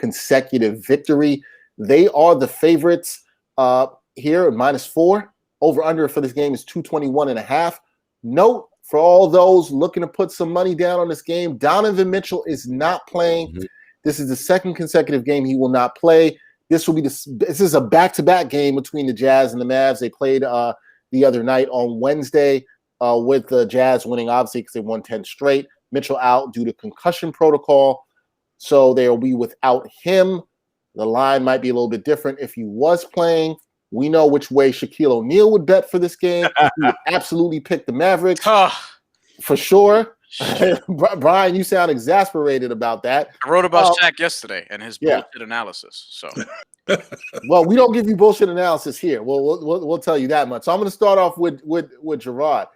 consecutive victory. They are the favorites here at -4. Over under for this game is 221.5. Note for all those looking to put some money down on this game, Donovan Mitchell is not playing. Mm-hmm. This is the second consecutive game he will not play. This is a back-to-back game between the Jazz and the Mavs. They played the other night on Wednesday with the Jazz winning, obviously, because they won 10 straight. Mitchell out due to concussion protocol, so they'll be without him. The line might be a little bit different if he was playing. We know which way Shaquille O'Neal would bet for this game. He would absolutely pick the Mavericks for sure. Brian, you sound exasperated about that. I wrote about Shaq yesterday and his bullshit analysis. So, well, we don't give you bullshit analysis here. We'll tell you that much. So I'm going to start off with Jarod.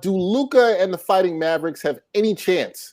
Do Luka and the Fighting Mavericks have any chance?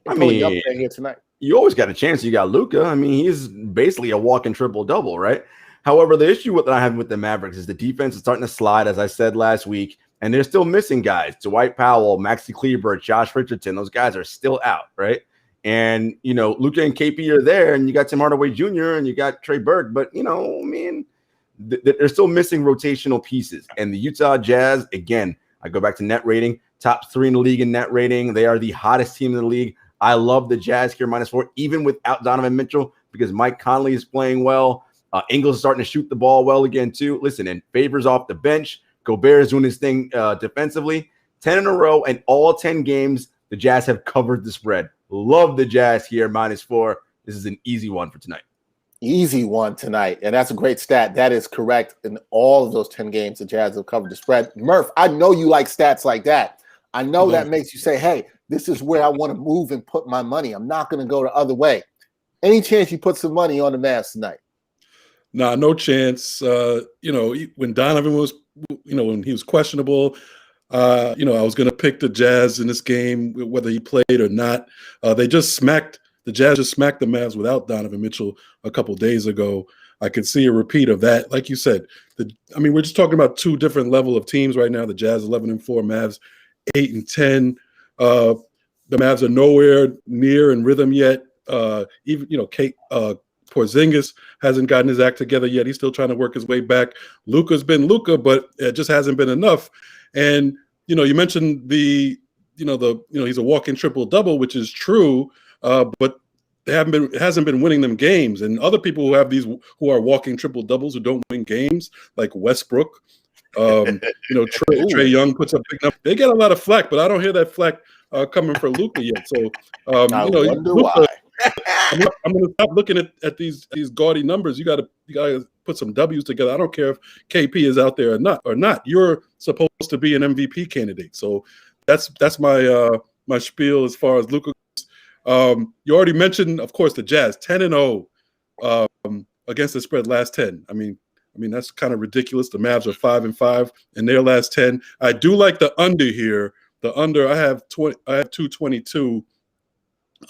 I mean, up there here tonight. You always got a chance. You got Luka. I mean, he's basically a walking triple-double, right? However, the issue that I have with the Mavericks is the defense is starting to slide, as I said last week, and they're still missing guys. Dwight Powell, Maxi Kleber, Josh Richardson, those guys are still out, right? And, Luka and KP are there, and you got Tim Hardaway Jr., and you got Trey Burke, but, they're still missing rotational pieces. And the Utah Jazz, again, I go back to net rating, top 3 in the league in net rating. They are the hottest team in the league. I love the Jazz here, -4, even without Donovan Mitchell, because Mike Conley is playing well. Ingles is starting to shoot the ball well again, too. Listen, and Favors off the bench. Gobert is doing his thing defensively. 10 in a row, and all 10 games, the Jazz have covered the spread. Love the Jazz here, -4. This is an easy one for tonight. Easy one tonight, and that's a great stat. That is correct. In all of those 10 games, the Jazz have covered the spread. Murph, I know you like stats like that. I know that makes you say, hey, this is where I want to move and put my money. I'm not going to go the other way. Any chance you put some money on the Mavs tonight? Nah, no chance. When Donovan was, when he was questionable, I was going to pick the Jazz in this game, whether he played or not. The Jazz just smacked the Mavs without Donovan Mitchell a couple days ago. I could see a repeat of that. Like you said, we're just talking about two different level of teams right now. The Jazz 11-4, Mavs 8-10. The Mavs are nowhere near in rhythm yet. Porzingis hasn't gotten his act together yet. He's still trying to work his way back. Luka's been Luka, but it just hasn't been enough. And you mentioned he's a walking triple-double, which is true, but it hasn't been winning them games. And other people who are walking triple-doubles who don't win games, like Westbrook, Trey Young puts up big numbers. They get a lot of flack, but I don't hear that flack coming for Luka yet. So I wonder why. I'm going to stop looking at these gaudy numbers. You got to put some W's together. I don't care if KP is out there or not. You're supposed to be an MVP candidate. So that's my spiel as far as Luka. You already mentioned, of course, the Jazz 10-0 against the spread last 10. I mean that's kind of ridiculous. The Mavs are 5-5 in their last 10. I do like the under here. The under, I have 222.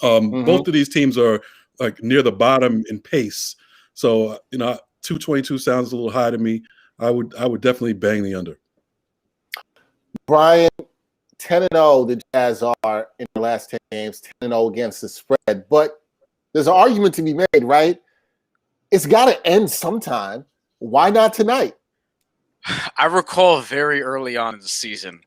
Both of these teams are like near the bottom in pace. So, 222 sounds a little high to me. I would definitely bang the under. Brian, 10-0 the Jazz are in the last 10 games, 10-0 against the spread. But there's an argument to be made, right? It's got to end sometime. Why not tonight? I recall very early on in the season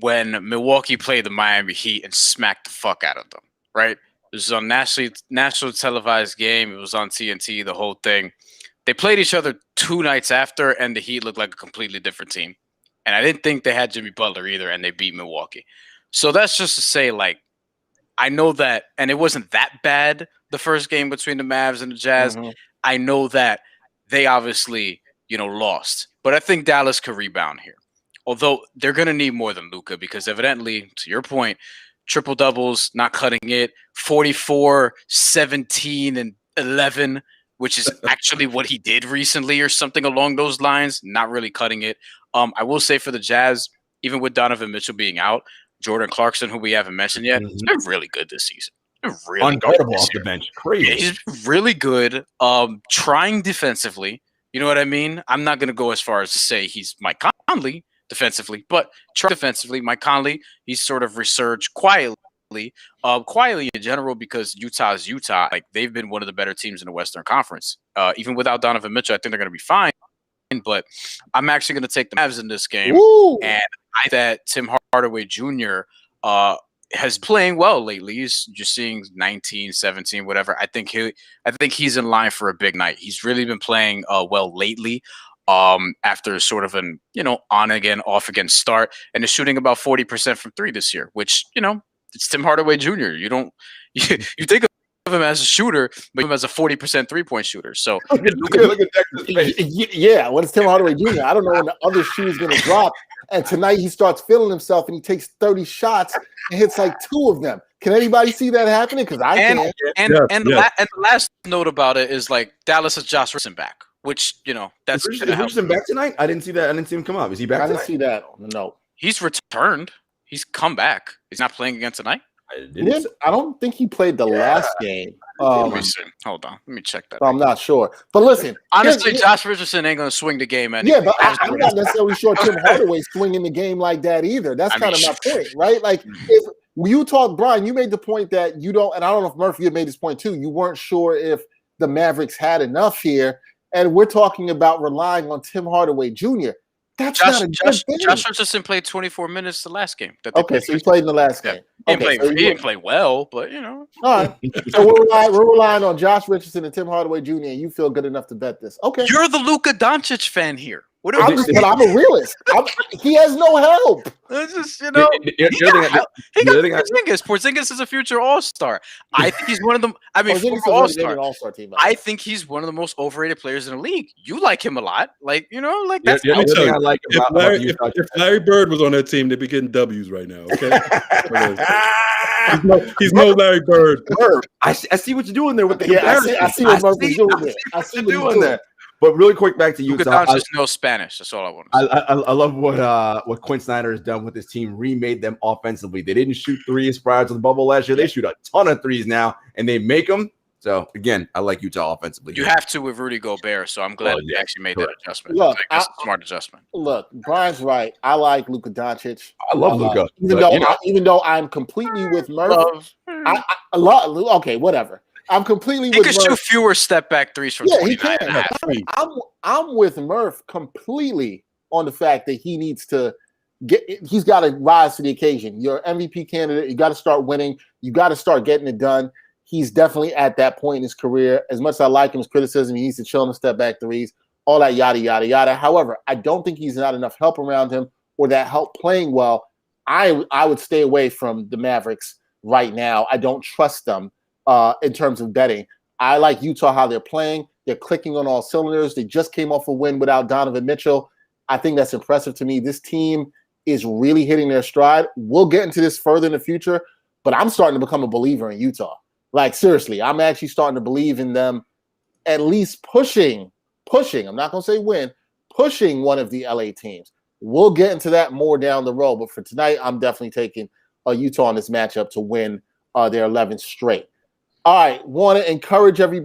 when Milwaukee played the Miami Heat and smacked the fuck out of them, right? It was on national televised game. It was on TNT, the whole thing. They played each other 2 nights after, and the Heat looked like a completely different team. And I didn't think they had Jimmy Butler either, and they beat Milwaukee. So that's just to say, I know that, and it wasn't that bad, the first game between the Mavs and the Jazz. Mm-hmm. I know that they obviously, lost. But I think Dallas could rebound here. Although they're going to need more than Luka because evidently, to your point, triple-doubles, not cutting it, 44, 17, and 11, which is actually what he did recently or something along those lines, not really cutting it. I will say for the Jazz, even with Donovan Mitchell being out, Jordan Clarkson, who we haven't mentioned yet, he's been really good this season. Really unguardable off the bench. Crazy. Yeah, he's really good. Trying defensively. You know what I mean? I'm not going to go as far as to say he's Mike Conley defensively, but defensively, Mike Conley, he's sort of resurged quietly quietly in general, because Utah's Utah. Like, they've been one of the better teams in the Western Conference. Even without Donovan Mitchell, I think they're going to be fine. But I'm actually going to take the Mavs in this game. Woo! And I think that Tim Hardaway Jr. Has playing well lately. He's just seeing 19, 17, whatever. I think he's in line for a big night. He's really been playing well lately. After sort of an on again, off again start, and is shooting about 40% from three this year, which it's Tim Hardaway Jr. You think of him as a shooter, but him as a 40% 3-point shooter. So look at Dexter's face. Yeah, when it's Tim Hardaway Jr., I don't know when the other shoe is going to drop. And tonight he starts feeling himself and he takes 30 shots and hits like 2 of them. Can anybody see that happening? Because I can. And the last note about it is, like, Dallas has Josh Richardson back, which that's is Richardson back tonight? I didn't see that. I didn't see him come up. Is he back? I didn't see that. No, he's returned. He's come back. He's not playing again tonight. I don't think he played the last game. Let me see. Hold on. Let me check that. I'm not sure. But listen. Honestly, Josh Richardson ain't going to swing the game anyway. Yeah, but I'm not necessarily sure Tim Hardaway's swinging the game like that either. That's kind of my point, right? Like, if you talk, Brian, you made the point that you don't, and I don't know if Murphy had made this point too, you weren't sure if the Mavericks had enough here. And we're talking about relying on Tim Hardaway Jr. That's not a good thing. Josh Richardson played 24 minutes the last game. Okay, so he played in the last game. He didn't play well, but All right. So we're relying on Josh Richardson and Tim Hardaway Jr., and you feel good enough to bet this. Okay. You're the Luka Doncic fan here. But I'm a realist. He has no help. It's just, he got Porzingis is a future All-Star. I think he's one of them. I mean, future All-Star team. I think he's one of the most overrated players in the league. You like him a lot, like that's. If Larry Bird was on that team, they'd be getting W's right now. Okay, he's no Larry Bird. I see what you're doing there with the comparison. I see what Murphy's doing there. I see what you're doing there. But really quick, back to Utah. Luka Doncic knows Spanish. That's all I want to say. I love what Quinn Snyder has done with his team. Remade them offensively. They didn't shoot threes prior to the bubble last year. They shoot a ton of threes now, and they make them. So again, I like Utah offensively. You have to with Rudy Gobert. So I'm glad you actually made that adjustment. Look, that's a smart adjustment. Look, Brian's right. I like Luka Doncic. I love Luka, even though I'm completely with Murph. I love. Okay, whatever. I'm completely with Murph. He can shoot fewer step back threes from 29 and a half. I'm with Murph completely on the fact that he's got to rise to the occasion. You're an MVP candidate. You got to start winning. You got to start getting it done. He's definitely at that point in his career. As much as I like him as criticism, he needs to chill on the step back threes, all that yada, yada, yada. However, I don't think he's not enough help around him or that help playing well. I would stay away from the Mavericks right now. I don't trust them. In terms of betting, I like Utah, how they're playing. They're clicking on all cylinders. They just came off a win without Donovan Mitchell. I think that's impressive to me. This team is really hitting their stride. We'll get into this further in the future, but I'm starting to become a believer in Utah. Like, seriously, I'm actually starting to believe in them at least pushing. I'm not going to say win, pushing one of the LA teams. We'll get into that more down the road, but for tonight, I'm definitely taking Utah in this matchup to win their 11th straight. All right, want to encourage everybody.